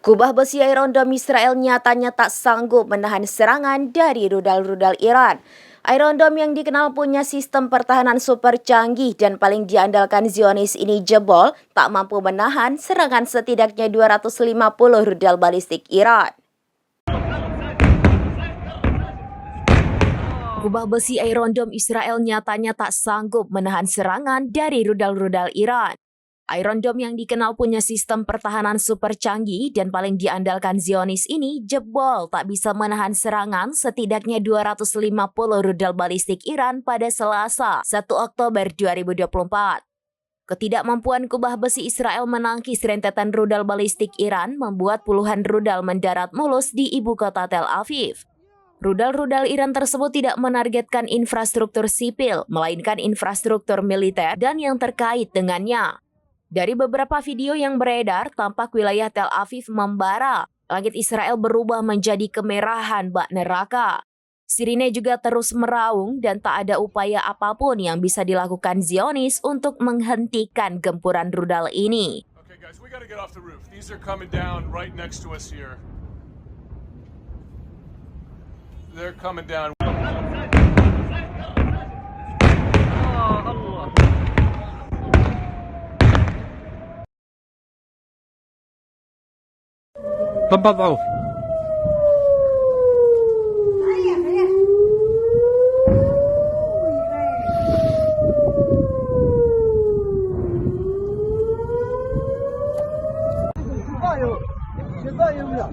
Kubah besi Iron Dome Israel nyatanya tak sanggup menahan serangan dari rudal-rudal Iran. Iron Dome yang dikenal punya sistem pertahanan super canggih dan paling diandalkan Zionis ini jebol, tak mampu menahan serangan setidaknya 250 rudal balistik Iran. Kubah besi Iron Dome Israel nyatanya tak sanggup menahan serangan dari rudal-rudal Iran. Iron Dome yang dikenal punya sistem pertahanan super canggih dan paling diandalkan Zionis ini jebol tak bisa menahan serangan setidaknya 250 rudal balistik Iran pada Selasa, 1 Oktober 2024. Ketidakmampuan kubah besi Israel menangkis rentetan rudal balistik Iran membuat puluhan rudal mendarat mulus di ibu kota Tel Aviv. Rudal-rudal Iran tersebut tidak menargetkan infrastruktur sipil, melainkan infrastruktur militer dan yang terkait dengannya. Dari beberapa video yang beredar, tampak wilayah Tel Aviv membara. Langit Israel berubah menjadi kemerahan bak neraka. Sirine juga terus meraung dan tak ada upaya apapun yang bisa dilakukan Zionis untuk menghentikan gempuran rudal ini. Okay guys, we gotta get off the roof. These are coming down right next to us here. They're coming down. طبقوا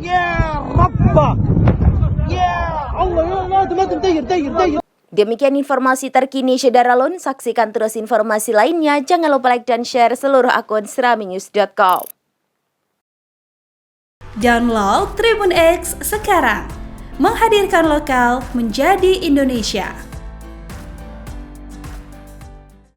يا ربا يا الله يا ما دير Demikian informasi terkini Syederalun. Saksikan terus informasi lainnya. Jangan lupa like dan share seluruh akun seraminews.com. Download Tribun X sekarang, menghadirkan lokal menjadi Indonesia.